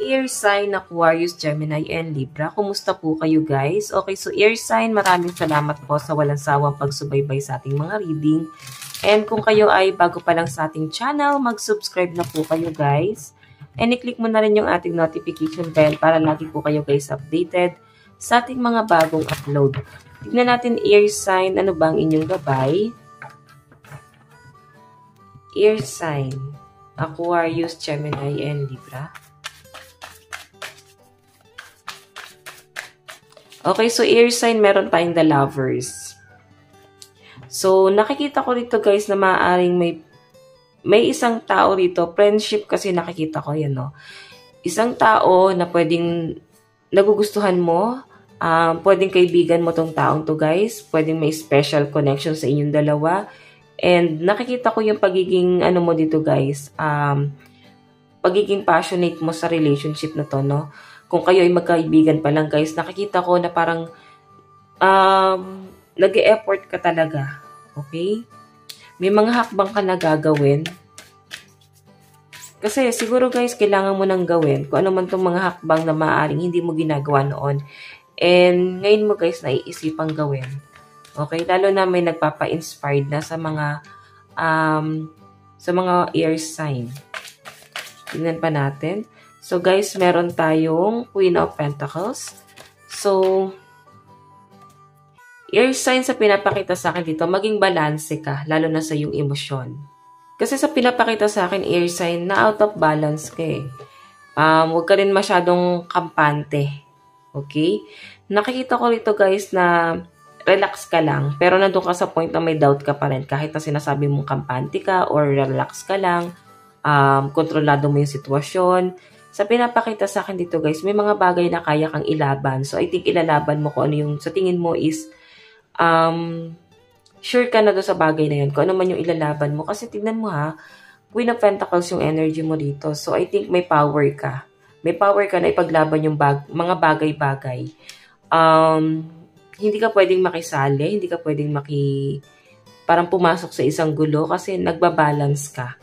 air sign Aquarius, Gemini, and Libra. Kumusta po kayo guys? Okay, so air sign, maraming salamat po sa walang sawang pagsubaybay sa ating mga reading. And kung kayo ay bago pa lang sa ating channel, mag-subscribe na po kayo guys. And i-click mo na rin yung ating notification bell para lagi po kayo guys updated sa ating mga bagong upload. Tignan natin air sign, ano ba ang inyong gabay? Air sign, Aquarius, Gemini, and Libra. Okay, so air sign, meron tayong the lovers. So, nakikita ko dito guys na maaaring may isang tao dito, friendship kasi nakikita ko yan, no? Isang tao na pwedeng nagugustuhan mo, pwedeng kaibigan mo tong taong to guys, pwedeng may special connection sa inyong dalawa. And nakikita ko yung pagiging, ano mo dito guys, pagiging passionate mo sa relationship na to, no? Kung kayo ay magkaibigan pa lang guys, nakikita ko na parang nag-e-effort ka talaga. Okay? May mga hakbang ka na gagawin. Kasi siguro guys, kailangan mo nang gawin kung ano man itong mga hakbang na maaaring hindi mo ginagawa noon. And ngayon mo guys, naiisipang gawin. Okay? Lalo na may nagpapa-inspired na sa mga air sign. Tingnan pa natin. So, guys, meron tayong Queen of Pentacles. So, air sign sa pinapakita sa akin dito, maging balanse ka, lalo na sa iyong emosyon. Kasi sa pinapakita sa akin, air sign, na out of balance ka eh. Huwag ka rin masyadong kampante. Okay? Nakikita ko rito, guys, na relax ka lang, pero nandun ka sa point na may doubt ka pa rin. Kahit na sinasabi mong kampante ka or relax ka lang, kontrolado mo yung sitwasyon. Sa pinapakita sa akin dito guys, may mga bagay na kaya kang ilaban. So I think ilalaban mo kung ano yung sa tingin mo is sure ka na doon sa bagay na yun. Kung ano man yung ilalaban mo. Kasi tignan mo ha, Queen of Pentacles yung energy mo dito. So I think may power ka. May power ka na ipaglaban yung mga bagay-bagay. Hindi ka pwedeng makisali, hindi ka pwedeng parang pumasok sa isang gulo kasi nagbabalance ka.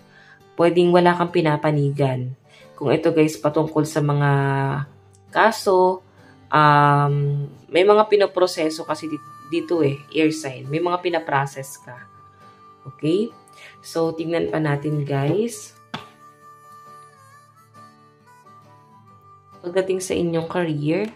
Pwedeng wala kang pinapanigan. Kung ito guys, patungkol sa mga kaso, may mga pinoproseso kasi dito eh, air sign. May mga pinaprocess ka. Okay? So, tingnan pa natin guys. Pagdating sa inyong career,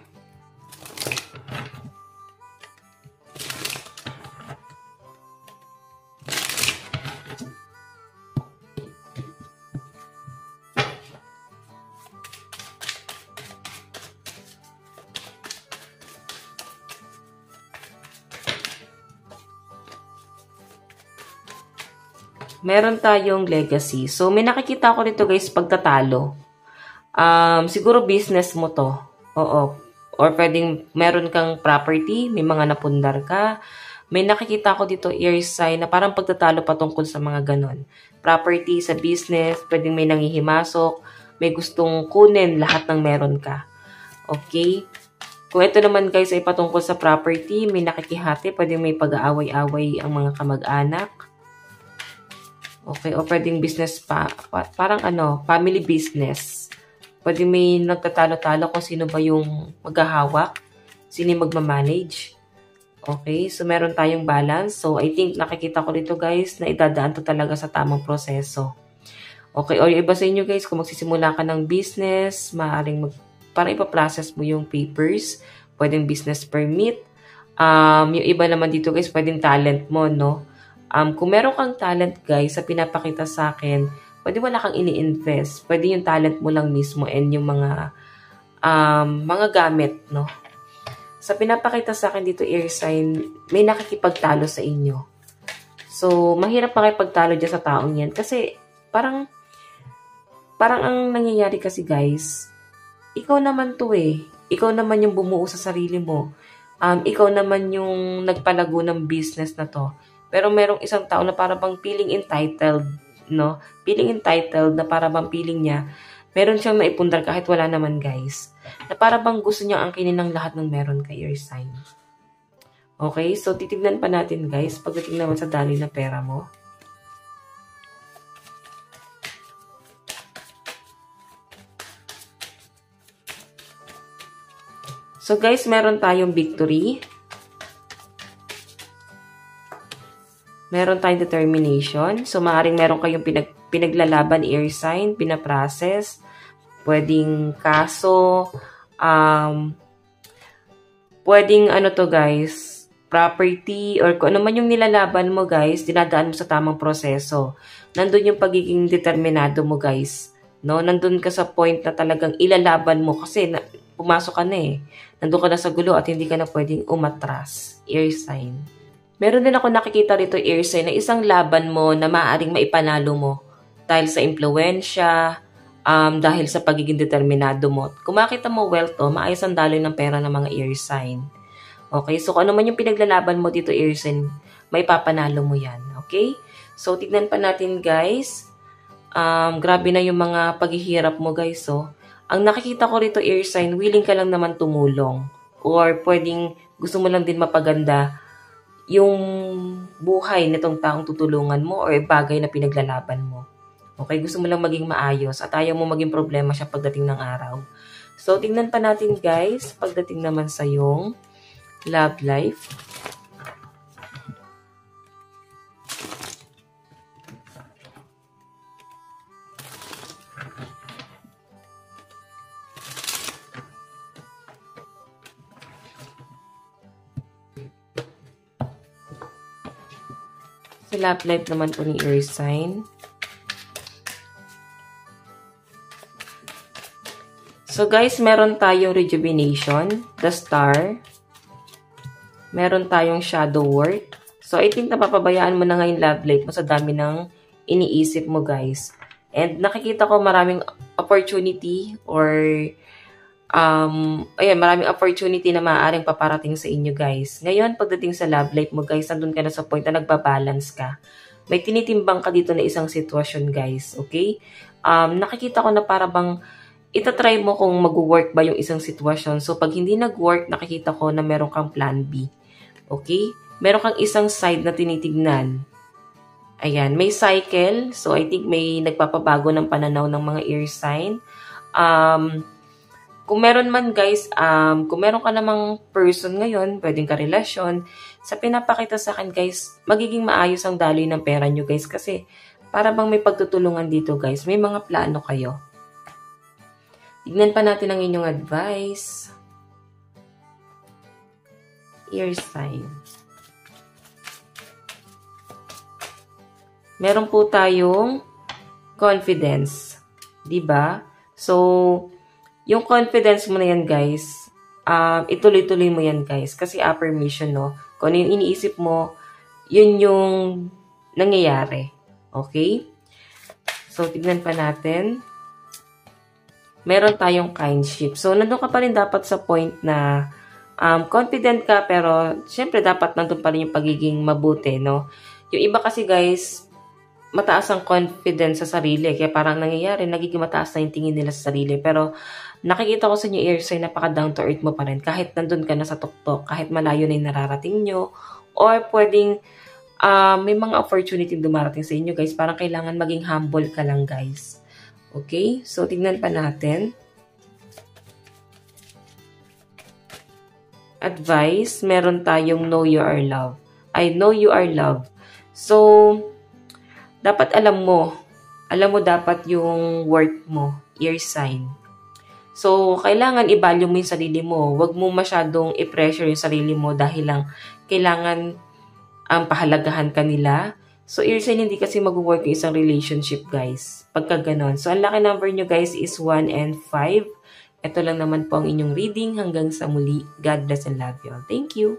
meron tayong legacy. So, may nakikita ko dito guys, pagtatalo. Siguro business mo to. Oo. Or pwedeng meron kang property, may mga napundar ka. May nakikita ko dito air sign na parang pagtatalo patungkol sa mga ganon. Property sa business, pwedeng may nangihimasok, may gustong kunin lahat ng meron ka. Okay? Kung ito naman guys ay patungkol sa property, may nakikihati, pwedeng may pag-aaway-away ang mga kamag-anak. Okay, o pwedeng business parang family business. Pwede may nagtatalo-talo kung sino ba yung maghahawak, sino yung magmamanage. Okay, so meron tayong balance. So, I think nakikita ko dito guys na idadaan to talaga sa tamang proseso. Okay, o yung iba sa inyo guys, kung magsisimula ka ng business, maaaring parang ipa-process mo yung papers, pwedeng business permit. Yung iba naman dito guys, pwedeng talent mo, no? Kung meron kang talent guys, sa pinapakita sa akin, pwede wala kang ini-invest. Pwede yung talent mo lang mismo and yung mga gamit, no? Sa pinapakita sa akin dito, air sign, may nakikipagtalo sa inyo. So, mahirap makipagtalo dyan sa taong yan. Kasi, parang ang nangyayari kasi guys, ikaw naman to eh. Ikaw naman yung bumuo sa sarili mo. Ikaw naman yung nagpalago ng business na to. Pero merong isang tao na para bang feeling entitled, no? Feeling entitled na para bang feeling niya, meron siyang naipundar kahit wala naman, guys. Na para bang gusto niya angkinin ng lahat ng meron kay air sign. Okay? So, titignan pa natin, guys, pagdating naman sa daloy na pera mo. So guys, meron tayong victory. Meron tayong determination. So maaaring meron kayong pinaglalaban air sign, pinaprocess, pwedeng kaso, pwedeng ano to guys, property, or kung ano man yung nilalaban mo guys, dinadaan mo sa tamang proseso. Nandun yung pagiging determinado mo guys. No? Nandun ka sa point na talagang ilalaban mo kasi pumasok ka na eh. Nandun ka na sa gulo at hindi ka na pwedeng umatras. Air sign. Meron din ako nakikita rito air sign na isang laban mo na maaaring maipanalo mo dahil sa impluensya, dahil sa pagiging determinado mo. Kung makita mo wealth to, maayos ang daloy ng pera ng mga air sign. Okay, so kung ano man yung pinaglalaban mo dito air sign, may papanalo mo yan. Okay, so tignan pa natin guys. Grabe na yung mga paghihirap mo guys. So, ang nakikita ko rito air sign, willing ka lang naman tumulong. Or pwedeng gusto mo lang din mapaganda yung buhay nitong taong tutulungan mo or bagay na pinaglalaban mo. Okay, gusto mo lang maging maayos at ayaw mo maging problema siya pagdating ng araw. So, tingnan pa natin guys, pagdating naman sa yung love life. Sa love life naman po ni air sign. So guys, meron tayong rejuvenation, the star. Meron tayong shadow work. So I think napapabayaan mo na ngayon love life mo sa dami ng iniisip mo guys. And nakikita ko maraming opportunity or maraming opportunity na maaaring paparating sa inyo guys. Ngayon, pagdating sa love life mo guys, nandun ka na sa point na nagbabalance ka. May tinitimbang ka dito na isang sitwasyon guys, okay? Nakikita ko na para bang itatry mo kung mag-work ba yung isang sitwasyon. So, pag hindi nag-work, nakikita ko na meron kang plan B. Okay? Meron kang isang side na tinitignan. Ayan, may cycle. So, I think may nagpapabago ng pananaw ng mga air sign. Kung meron man guys, kung meron ka namang person ngayon, pwedeng karelasyon, sa pinapakita sa akin guys, magiging maayos ang daloy ng pera nyo guys. Kasi para bang may pagtutulungan dito guys, may mga plano kayo. Tignan pa natin ang inyong advice. Air sign. Meron po tayong confidence. Diba? So, yung confidence mo na yan, guys, ituloy-tuloy mo yan, guys. Kasi affirmation, no? Kung ano yung iniisip mo, yun yung nangyayari. Okay? So, tignan pa natin. Meron tayong kindship. So, nandun ka pa rin dapat sa point na confident ka, pero syempre dapat nandun pa rin yung pagiging mabuti, no? Yung iba kasi, guys, mataas ang confidence sa sarili. Kaya parang nangyayari, nagiging mataas na yung tingin nila sa sarili. Pero, nakikita ko sa inyo, air sign, napaka down to earth mo pa rin. Kahit nandun ka na sa tuktok, kahit malayo na yung nararating nyo, or pwedeng may mga opportunity dumarating sa inyo, guys. Parang kailangan maging humble ka lang, guys. Okay? So, tignan pa natin. Advice, meron tayong know you are loved. I know you are loved. So, dapat alam mo dapat yung worth mo, air sign. So, kailangan i-value mo yung sarili mo. Huwag mo masyadong i-pressure yung sarili mo dahil lang kailangan pahalagahan ka nila. So, air sign, hindi kasi mag-work yung isang relationship, guys. Pagka ganon. So, ang lucky number nyo, guys, is 1 and 5. Ito lang naman po ang inyong reading. Hanggang sa muli. God bless and love you all. Thank you.